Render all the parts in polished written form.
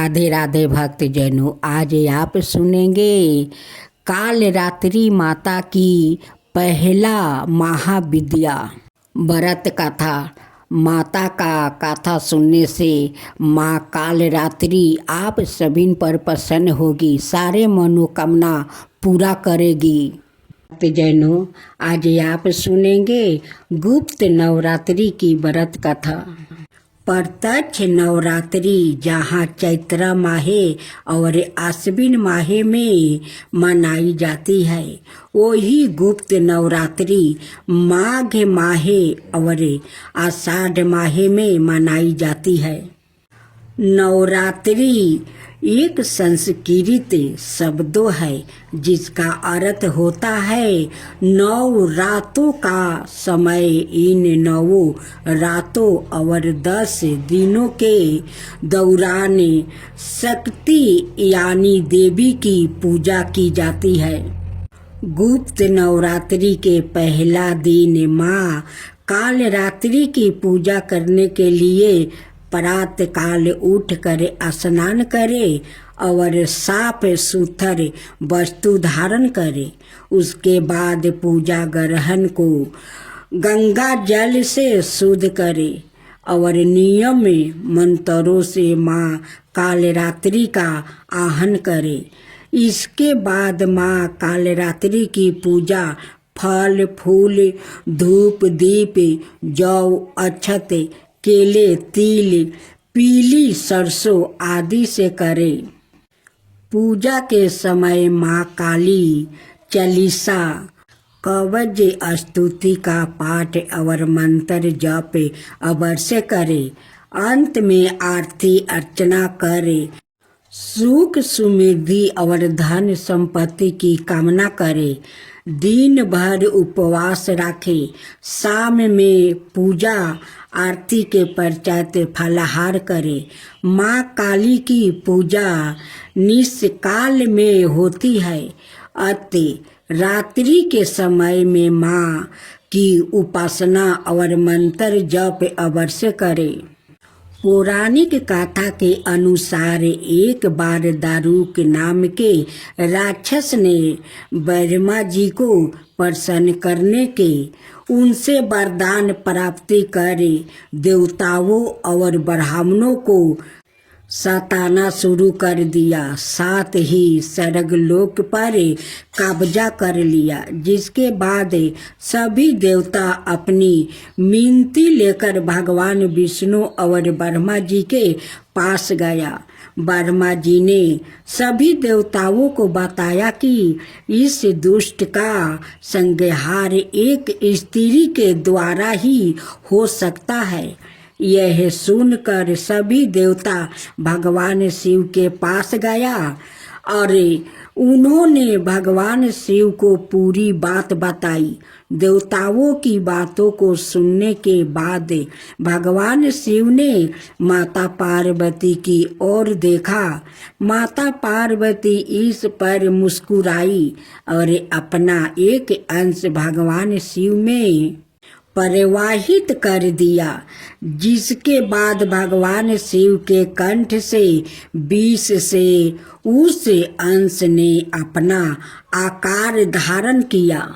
राधे राधे भक्तजनों, आज आप सुनेंगे काल रात्रि माता की पहला महाविद्या व्रत कथा। माता का कथा सुनने से माँ काल रात्रि आप सभी पर प्रसन्न होगी, सारे मनोकामना पूरा करेगी। भक्तजनों, आज आप सुनेंगे गुप्त नवरात्रि की व्रत कथा। प्रत्यक्ष नवरात्रि जहाँ चैत्र माहे और आश्विन माहे में मनाई जाती है, वही गुप्त नवरात्रि माघ माहे और आषाढ़ माहे में मनाई जाती है। नवरात्रि एक संस्कृत शब्दों है जिसका अर्थ होता है 9 रातों का समय। इन 9 रातों और 10 दिनों के दौरान शक्ति यानी देवी की पूजा की जाती है। गुप्त नवरात्रि के पहला दिन माँ काल रात्रि की पूजा करने के लिए प्रातः काल उठ कर स्नान करे और साफ सुथरे वस्तु धारण करे। उसके बाद पूजा ग्रहण को गंगा जल से शुद्ध करे और नियम मंत्रों से माँ काल रात्रि का आह्वान करे। इसके बाद माँ काल रात्रि की पूजा फल फूल धूप दीप जौ अक्षत केले तिल पीली सरसों आदि से करे। पूजा के समय माँ काली चालीसा कवच स्तुति का पाठ और मंत्र जप अवश्य करे। अंत में आरती अर्चना करे, सुख समृद्धि और धन संपत्ति की कामना करे। दिन भर उपवास रखे। शाम में पूजा आरती के पश्चात फलाहार करे। माँ काली की पूजा निशकाल में होती है, अतः रात्रि के समय में माँ की उपासना और मंत्र जप अवश्य करे। पौराणिक कथा के अनुसार एक बार दारुक नाम के राक्षस ने ब्रह्मा जी को प्रसन्न करने के उनसे वरदान प्राप्ति करे देवताओं और ब्राह्मणों को सताना शुरू कर दिया, साथ ही स्वर्गलोक पर कब्जा कर लिया। जिसके बाद सभी देवता अपनी मिनती लेकर भगवान विष्णु और ब्रह्मा जी के पास गया। ब्रह्मा जी ने सभी देवताओं को बताया कि इस दुष्ट का संहार एक स्त्री के द्वारा ही हो सकता है। यह सुनकर सभी देवता भगवान शिव के पास गया और उन्होंने भगवान शिव को पूरी बात बताई। देवताओं की बातों को सुनने के बाद भगवान शिव ने माता पार्वती की ओर देखा। माता पार्वती इस पर मुस्कुराई और अपना एक अंश भगवान शिव में प्रवाहित कर दिया, जिसके बाद भगवान शिव के कंठ से विष से उस अंश ने अपना आकार धारण किया।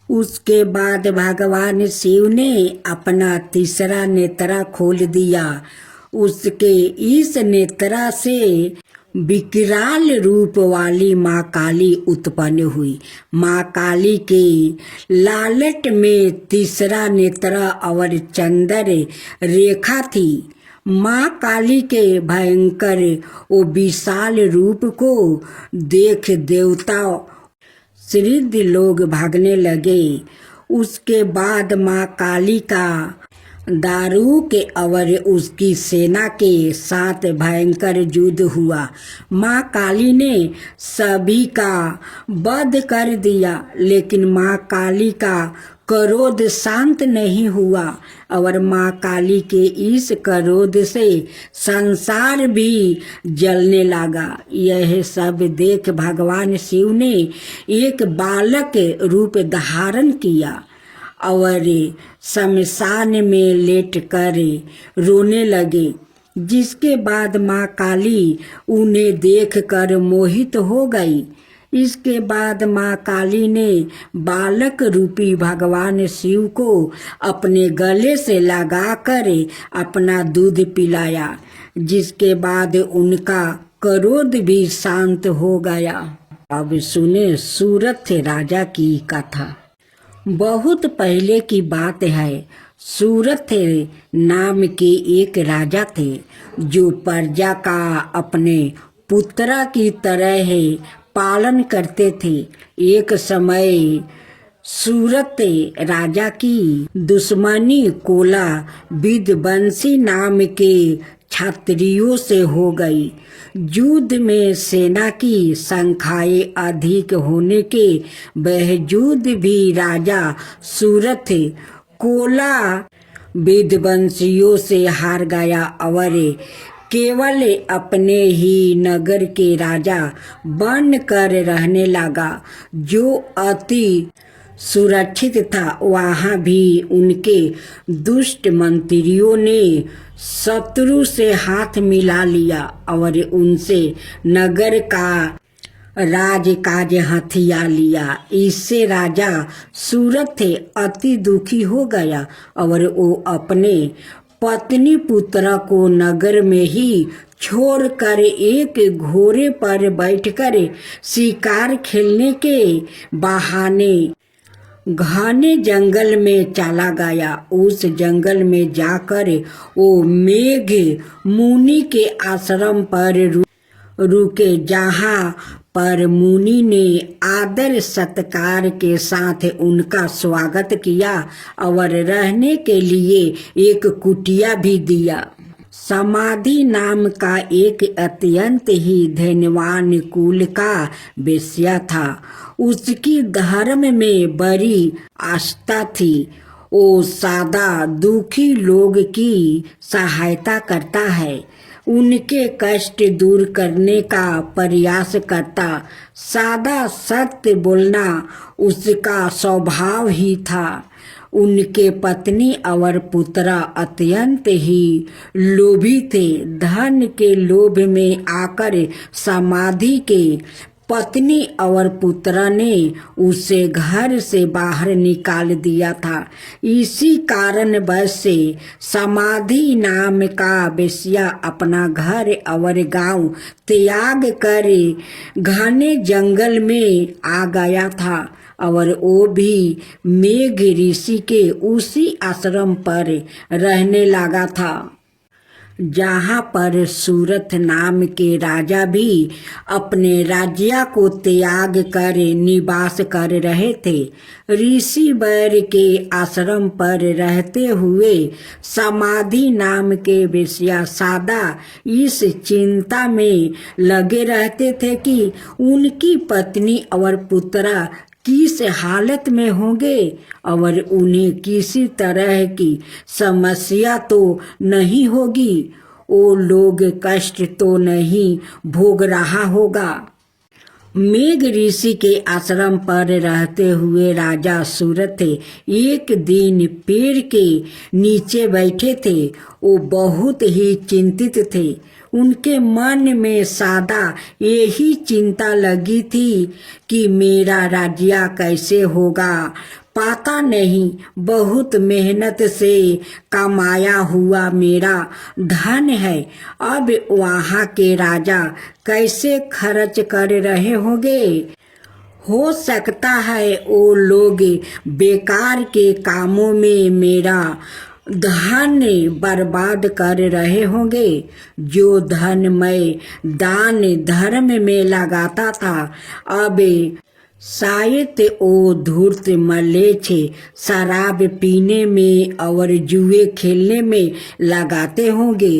उसके बाद भगवान शिव ने अपना तीसरा नेत्र खोल दिया। उसके इस नेत्र से विकराल रूप वाली माँ काली उत्पन्न हुई। माँ काली के लालट में तीसरा नेत्र और चंद्र रेखा थी। माँ काली के भयंकर वो विशाल रूप को देख देवता सिद्ध लोग भागने लगे। उसके बाद माँ काली का दारुक और उसकी सेना के साथ भयंकर युद्ध हुआ। माँ काली ने सभी का वध कर दिया, लेकिन माँ काली का क्रोध शांत नहीं हुआ और माँ काली के इस क्रोध से संसार भी जलने लगा। यह सब देख भगवान शिव ने एक बालक रूप धारण किया और शमशान में लेट कर रोने लगे। जिसके बाद माँ काली उन्हें देखकर मोहित हो गई। इसके बाद माँ काली ने बालक रूपी भगवान शिव को अपने गले से लगाकर अपना दूध पिलाया, जिसके बाद उनका क्रोध भी शांत हो गया। अब सुने सूरथ राजा की कथा। बहुत पहले की बात है। सूरथ नाम के एक राजा थे जो प्रजा का अपने पुत्रा की तरह पालन करते थे। एक समय सूरत राजा की दुश्मनी कोला विध्वंसी नाम के क्षत्रियों से हो गई। युद्ध में सेना की संख्याएं अधिक होने के बावजूद भी राजा सूरत कोला विध्वंसियों से हार गया और केवल अपने ही नगर के राजा बनकर रहने लगा, जो अति सुरक्षित था। वहाँ भी उनके दुष्ट मंत्रियों ने शत्रु से हाथ मिला लिया और उनसे नगर का राजकाज हथिया लिया। इससे राजा सूरथ अति दुखी हो गया और वो अपने पत्नी पुत्र को नगर में ही छोड़कर एक घोड़े पर बैठकर शिकार खेलने के बहाने घने जंगल में चला गया। उस जंगल में जाकर वो मेघ मुनि के आश्रम पर रुके, जहाँ पर मुनि ने आदर सत्कार के साथ उनका स्वागत किया और रहने के लिए एक कुटिया भी दिया। समाधि नाम का एक अत्यंत ही धनवान कुल का वेश्या था। उसकी धर्म में बड़ी आस्था थी। वो सादा दुखी लोग की सहायता करता है, उनके कष्ट दूर करने का प्रयास करता। सादा सत्य बोलना उसका स्वभाव ही था। उनके पत्नी और पुत्र अत्यंत ही लोभी थे। धन के लोभ में आकर समाधि के पत्नी और पुत्र ने उसे घर से बाहर निकाल दिया था। इसी कारण बस से समाधि नाम का वेश्या अपना घर और गांव त्याग कर घने जंगल में आ गया था और वो भी मेघ ऋषि के उसी आश्रम पर रहने लगा था, जहाँ पर सूरथ नाम के राजा भी अपने राज्य को त्याग कर निवास कर रहे थे। ऋषि वर के आश्रम पर रहते हुए समाधि नाम के वेश्या सादा इस चिंता में लगे रहते थे कि उनकी पत्नी और पुत्र किस हालत में होंगे और उन्हें किसी तरह की समस्या तो नहीं होगी, वो लोग कष्ट तो नहीं भोग रहा होगा। मेघ ऋषि के आश्रम पर रहते हुए राजा सूरथ एक दिन पेड़ के नीचे बैठे थे। वो बहुत ही चिंतित थे। उनके मन में सदा यही चिंता लगी थी कि मेरा राज्य कैसे होगा, पता नहीं। बहुत मेहनत से कमाया हुआ मेरा धन है, अब वहाँ के राजा कैसे खर्च कर रहे होंगे। हो सकता है वो लोग बेकार के कामों में मेरा धन बर्बाद कर रहे होंगे। जो धन मैं दान धर्म में लगाता था, अब शायद वो धूर्त मलेच्छ शराब पीने में और जुए खेलने में लगाते होंगे,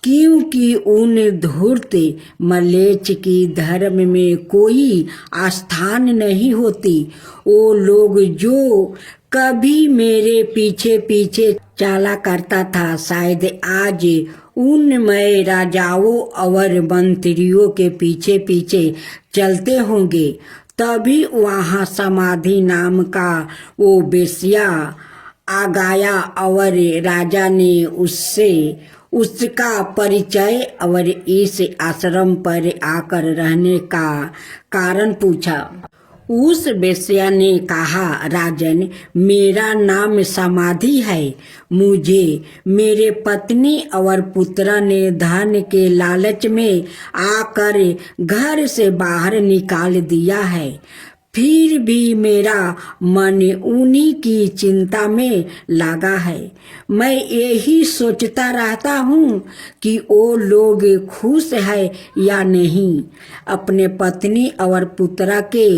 क्योंकि उन धूर्त मलेच्छ की धर्म में कोई स्थान नहीं होती। वो लोग जो कभी मेरे पीछे पीछे चला करता था, शायद आज उन मैं राजाओं और मंत्रियों के पीछे पीछे चलते होंगे। तभी वहाँ समाधि नाम का वो वेश्या आ गया और राजा ने उससे उसका परिचय और इस आश्रम पर आकर रहने का कारण पूछा। उस वेश्या ने कहा, राजन, मेरा नाम समाधि है। मुझे मेरे पत्नी और पुत्र ने धन के लालच में आकर घर से बाहर निकाल दिया है। फिर भी मेरा मन उन्हीं की चिंता में लगा है। मैं यही सोचता रहता हूँ कि वो लोग खुश है या नहीं। अपने पत्नी और पुत्र के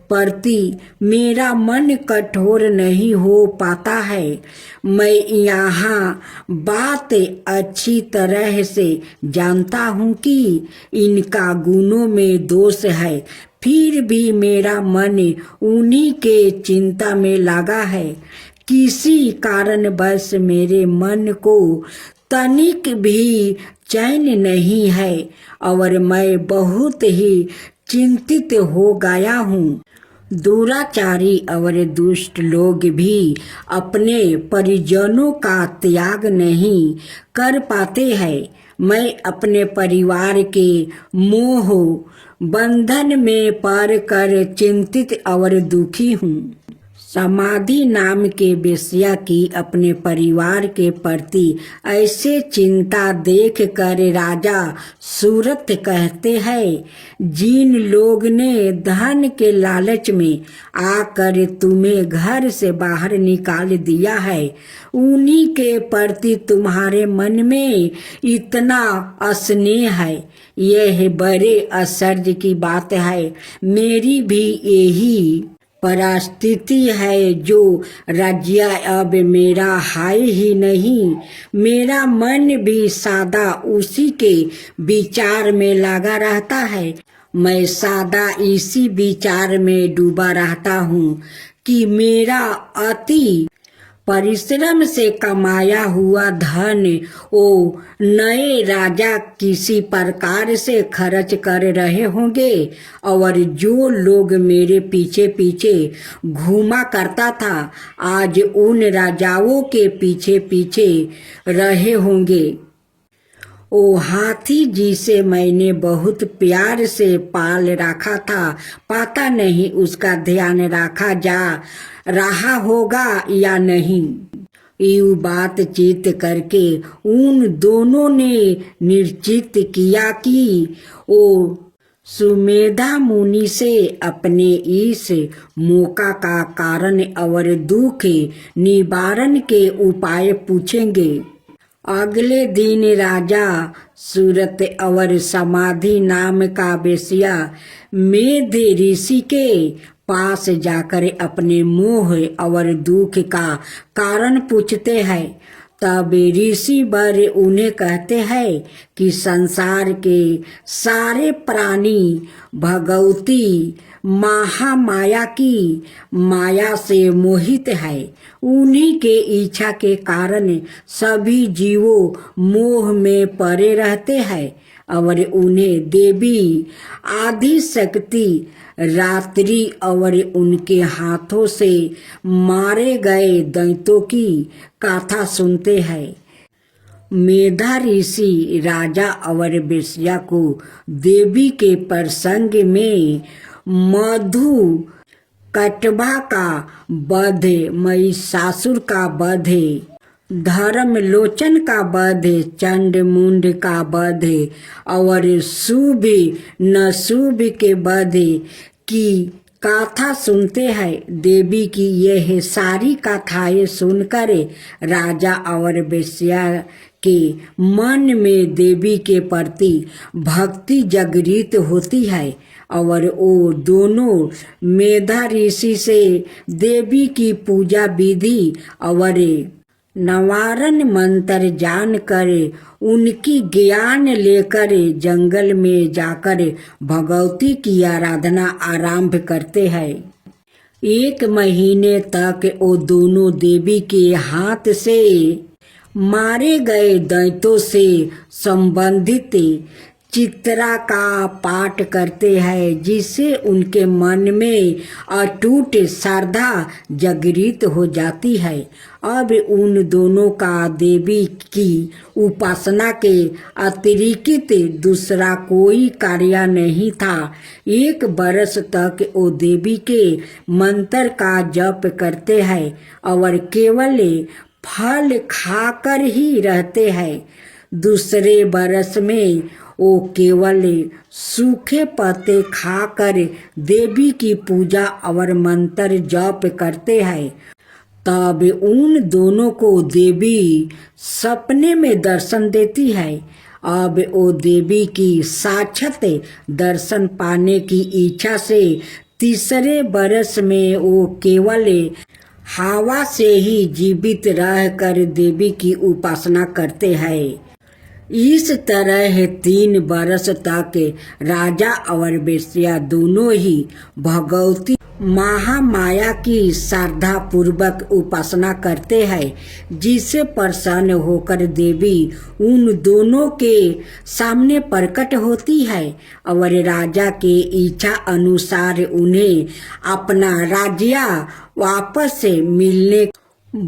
प्रति मेरा मन कठोर नहीं हो पाता है। मैं यहाँ बात अच्छी तरह से जानता हूँ कि इनका गुणों में दोष है, फिर भी मेरा मन उन्हीं के चिंता में लगा है। किसी कारणवश मेरे मन को तनिक भी चैन नहीं है और मैं बहुत ही चिंतित हो गया हूँ। दुराचारी और दुष्ट लोग भी अपने परिजनों का त्याग नहीं कर पाते हैं। मैं अपने परिवार के मोह बंधन में पड़ कर चिंतित और दुखी हूँ। समाधि नाम के वेश्या की अपने परिवार के प्रति ऐसे चिंता देख कर राजा सूरत कहते हैं, जिन लोग ने धन के लालच में आकर तुम्हें घर से बाहर निकाल दिया है, उन्हीं के प्रति तुम्हारे मन में इतना स्नेह है, यह बड़े आश्चर्य की बात है। मेरी भी यही परिस्थिति है, जो राज्य अब मेरा है ही नहीं। मेरा मन भी सदा उसी के विचार में लगा रहता है। मैं सदा इसी विचार में डूबा रहता हूँ कि मेरा अति परिश्रम से कमाया हुआ धन वो नए राजा किसी प्रकार से खर्च कर रहे होंगे और जो लोग मेरे पीछे पीछे घूमा करता था, आज उन राजाओं के पीछे पीछे रहे होंगे। ओ हाथी जिसे मैंने बहुत प्यार से पाल रखा था, पता नहीं उसका ध्यान रखा जा रहा होगा या नहीं। यूं बातचीत करके उन दोनों ने निश्चित किया कि वो सुमेधा मुनि से अपने इस मौका का कारण और दुख निवारण के उपाय पूछेंगे। अगले दिन राजा सूरत और समाधि नाम का वेश्या मेध ऋषि के पास जाकर अपने मोह और दुख का कारण पूछते हैं। तब ऋषि वर उन्हें कहते हैं कि संसार के सारे प्राणी भगवती महामाया की माया से मोहित है। उन्हीं के इच्छा के कारण सभी जीवों मोह में पड़े रहते हैं और उन्हें देवी आदि शक्ति रात्रि और उनके हाथों से मारे गए दैत्यों की कथा सुनते हैं। मेधा ऋषि राजा और वेश्या को देवी के प्रसंग में मधु कटवा का वध, महिषासुर का वध, धर्मलोचन का वध, चंड मुंड का वध और शुभ नशुभ के वध की कथा सुनते हैं। देवी की यह सारी कथाएं सुनकर राजा और वेश्या के मन में देवी के प्रति भक्ति जागृत होती है और वो दोनों मेधा ऋषि से देवी की पूजा विधि और नवारण मंत्र जानकर उनकी ज्ञान लेकर जंगल में जाकर भगवती की आराधना आरंभ करते हैं। 1 महीने तक वो दोनों देवी के हाथ से मारे गए दैत्यों से संबंधित चित्रा का पाठ करते हैं, जिससे उनके मन में अटूट श्रद्धा जागृत हो जाती है। अब उन दोनों का देवी की उपासना के अतिरिक्त दूसरा कोई कार्य नहीं था। 1 बरस तक वो देवी के मंत्र का जप करते हैं और केवल फल खाकर ही रहते हैं। दूसरे बरस में वो केवल सूखे पत्ते खाकर देवी की पूजा और मंत्र जप करते हैं। तब उन दोनों को देवी सपने में दर्शन देती है। अब वो देवी की साक्षात दर्शन पाने की इच्छा से तीसरे बरस में वो केवल हवा से ही जीवित रहकर देवी की उपासना करते हैं। इस तरह 3 बरस तक राजा और वेश्या दोनों ही भगवती महामाया की श्रद्धा पूर्वक उपासना करते हैं, जिससे प्रसन्न होकर देवी उन दोनों के सामने प्रकट होती है और राजा के इच्छा अनुसार उन्हें अपना राज्य वापस मिलने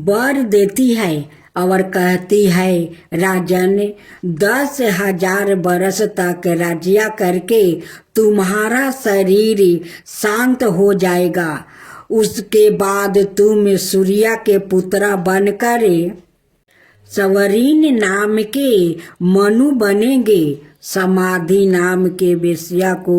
वर देती है और कहती है, राजन 10,000 बरस तक राज्य करके तुम्हारा शरीर शांत हो जाएगा। उसके बाद तुम सूर्य के पुत्र बनकर सवरीन नाम के मनु बनेंगे। समाधि नाम के वेश्या को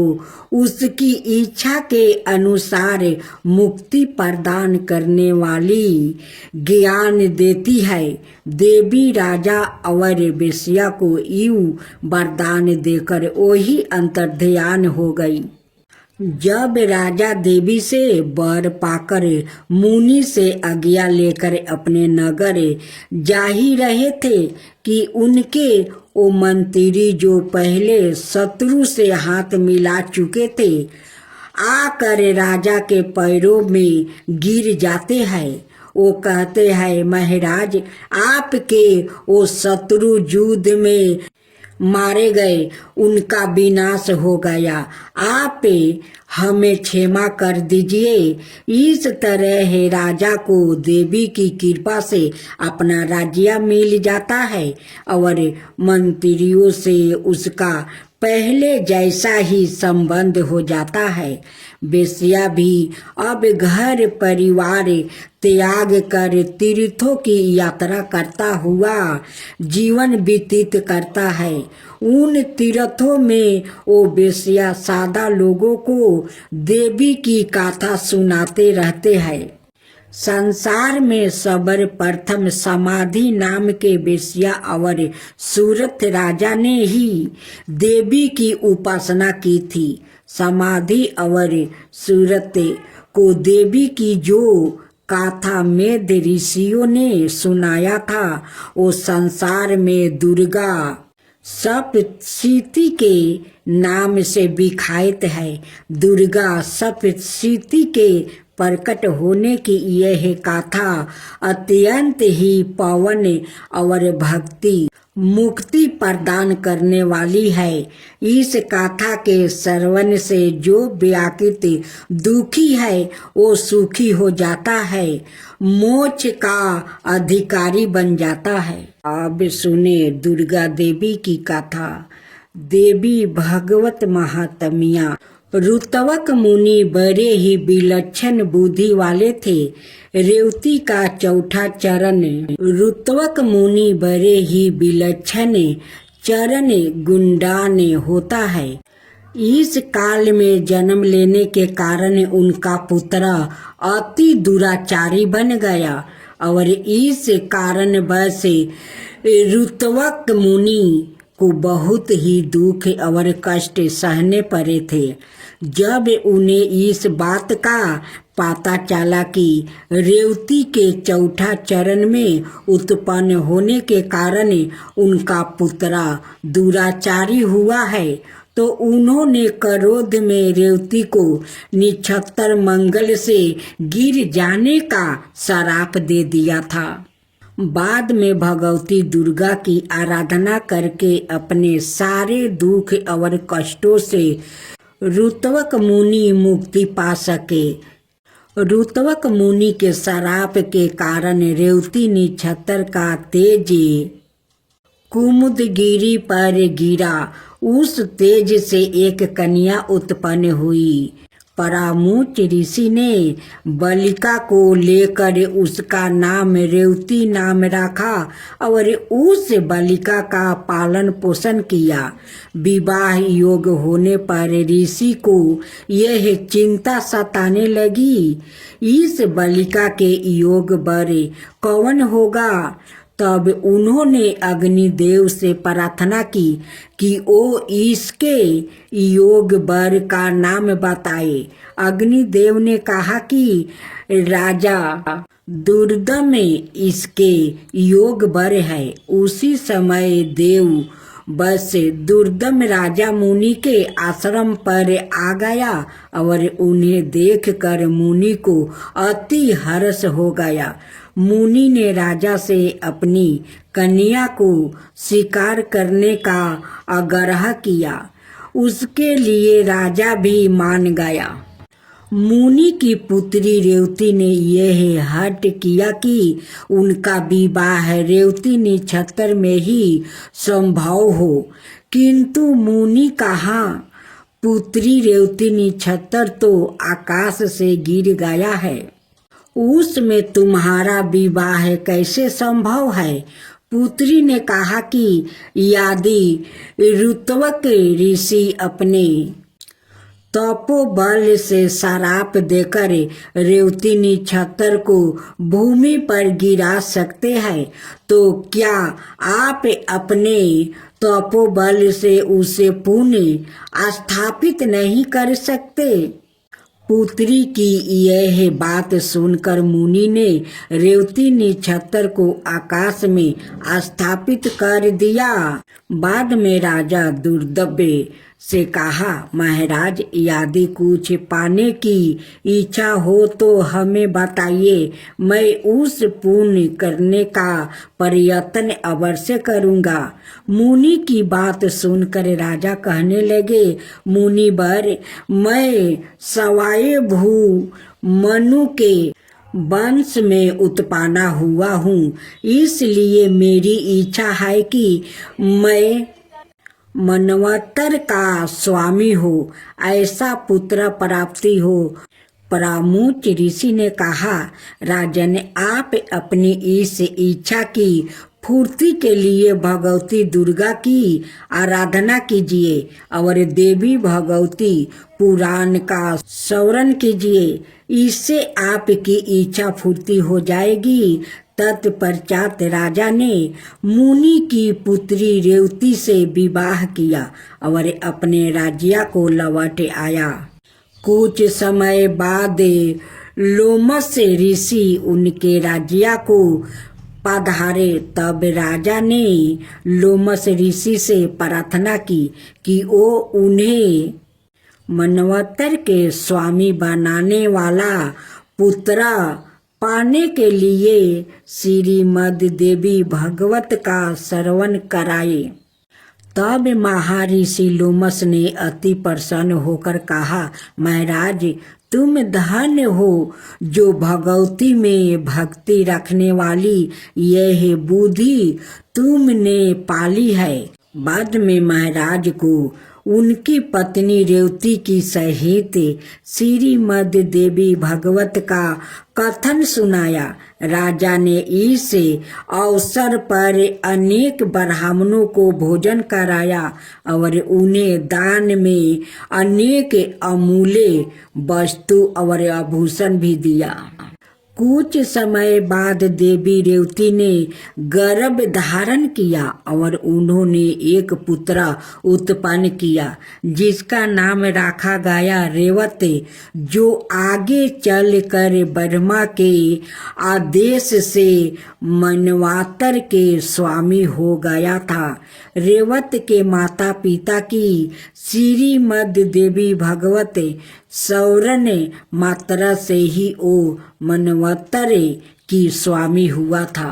उसकी इच्छा के अनुसार मुक्ति प्रदान करने वाली ज्ञान देती है। देवी राजा और वेश्या को यूं वरदान देकर वही अंतर्ध्यान हो गई। जब राजा देवी से वर पाकर मुनि से आज्ञा लेकर अपने नगर जा ही रहे थे कि उनके वो मंत्री जो पहले शत्रु से हाथ मिला चुके थे आकर राजा के पैरों में गिर जाते हैं। वो कहते हैं, महाराज आपके वो शत्रु युद्ध में मारे गए, उनका विनाश हो गया, आप हमें क्षमा कर दीजिए। इस तरह है राजा को देवी की कृपा से अपना राज्य मिल जाता है और मंत्रियों से उसका पहले जैसा ही संबंध हो जाता है। वेश्या भी अब घर परिवार त्याग कर तीर्थों की यात्रा करता हुआ जीवन व्यतीत करता है। उन तीर्थों में वो वेश्या सादा लोगों को देवी की गाथा सुनाते रहते हैं। संसार में सर्वप्रथम समाधि नाम के वेश्या और सूरत राजा ने ही देवी की उपासना की थी। समाधि और सूरत को देवी की जो गाथा मेद ऋषियों ने सुनाया था वो संसार में दुर्गा सप्तशती के नाम से विख्यात है। दुर्गा सप्तशती के प्रकट होने की यह गाथा अत्यंत ही पावन और भक्ति मुक्ति प्रदान करने वाली है। इस गाथा के श्रवण से जो व्याकुल दुखी है वो सुखी हो जाता है, मोक्ष का अधिकारी बन जाता है। अब सुने दुर्गा देवी की गाथा। देवी भगवत महात्म्य। रुतवक मुनि बड़े ही विलक्षण बुद्धि वाले थे। रेवती का चौथा चरण। रुतवक मुनि बड़े ही विलक्षण चरण गुंडान होता है। इस काल में जन्म लेने के कारण उनका पुत्र अति दुराचारी बन गया और इस कारण बस रुतवक मुनि को बहुत ही दुख और कष्ट सहने पड़े थे। जब उन्हें इस बात का पता चला कि रेवती के चौथा चरण में उत्पन्न होने के कारण उनका पुत्र दुराचारी हुआ है, तो उन्होंने क्रोध में रेवती को निक्षत्र मंगल से गिर जाने का श्राप दे दिया था। बाद में भगवती दुर्गा की आराधना करके अपने सारे दुख और कष्टों से ऋत्विक मुनि मुक्ति पा सके। ऋत्विक मुनि के श्राप के कारण रेवती नक्षत्र का तेज कुमुदगिरी पर गिरा। उस तेज से एक कन्या उत्पन्न हुई। परामुच ऋषि ने बालिका को लेकर उसका नाम रेवती नाम रखा और उस बालिका का पालन पोषण किया। विवाह योग होने पर ऋषि को यह चिंता सताने लगी, इस बालिका के योग वर कौन होगा। तब उन्होंने अग्निदेव से प्रार्थना की कि वो इसके योग वर का नाम बताए। अग्निदेव ने कहा कि राजा दुर्दम में इसके योग वर है। उसी समय देव बस दुर्दम राजा मुनि के आश्रम पर आ गया और उन्हें देखकर मुनि को अति हर्ष हो गया। मुनि ने राजा से अपनी कन्या को स्वीकार करने का आग्रह किया। उसके लिए राजा भी मान गया। मुनि की पुत्री रेवती ने यह हठ किया कि उनका विवाह रेवती नक्षत्र में ही संभव हो, किंतु मुनि कहा पुत्री रेवती नक्षत्र तो आकाश से गिर गया है, उसमें तुम्हारा विवाह कैसे संभव है। पुत्री ने कहा कि यदि ऋत्विक ऋषि अपने तपोबल से श्राप देकर रेवती नक्षत्र को भूमि पर गिरा सकते हैं, तो क्या आप अपने तपोबल से उसे पुनः स्थापित नहीं कर सकते। पुत्री की यह बात सुनकर मुनि ने रेवती नक्षत्र को आकाश में स्थापित कर दिया। बाद में राजा दुर्दम्य से कहा, महाराज यदि कुछ पाने की इच्छा हो तो हमें बताइए, मैं उस पुण्य करने का प्रयत्न अवश्य करूँगा। मुनि की बात सुनकर राजा कहने लगे, मुनिवर, मैं सवाए भू मनु के वंश में उत्पन्न हुआ हूँ, इसलिए मेरी इच्छा है कि मैं मनवंतर का स्वामी हो, ऐसा पुत्र प्राप्ति हो। परामुच ऋषि ने कहा, राजन, आप अपनी इस इच्छा की पूर्ति के लिए भगवती दुर्गा की आराधना कीजिए और देवी भगवती पुराण का स्मरण कीजिए, इससे आपकी इच्छा पूर्ति हो जाएगी। तत्पश्चात राजा ने मुनि की पुत्री रेवती से विवाह किया और अपने राज्य को लौट आया। कुछ समय बाद लोमस ऋषि उनके राज्य को पधारे। तब राजा ने लोमस ऋषि से प्रार्थना की कि वो उन्हें मनवंतर के स्वामी बनाने वाला पुत्र पाने के लिए श्रीमद देवी भागवत का श्रवण कराए। तब महर्षि लोमस ने अति प्रसन्न होकर कहा, महाराज, तुम धन्य हो जो भगवती में भक्ति रखने वाली यह बुद्धि तुमने पाली है। बाद में महाराज को उनकी पत्नी रेवती की सहित श्रीमद देवी भागवत का कथन सुनाया। राजा ने इस अवसर पर अनेक ब्राह्मणों को भोजन कराया और उन्हें दान में अनेक अमूल्य वस्तु और आभूषण भी दिया। कुछ समय बाद देवी रेवती ने गर्भ धारण किया और उन्होंने एक पुत्र उत्पन्न किया जिसका नाम रखा गया रेवत, जो आगे चलकर ब्रह्मा के आदेश से मनवंतर के स्वामी हो गया था। रेवत के माता पिता की श्रीमद देवी भागवत सौरन मात्रा से ही वो मनवंतर की स्वामी हुआ था।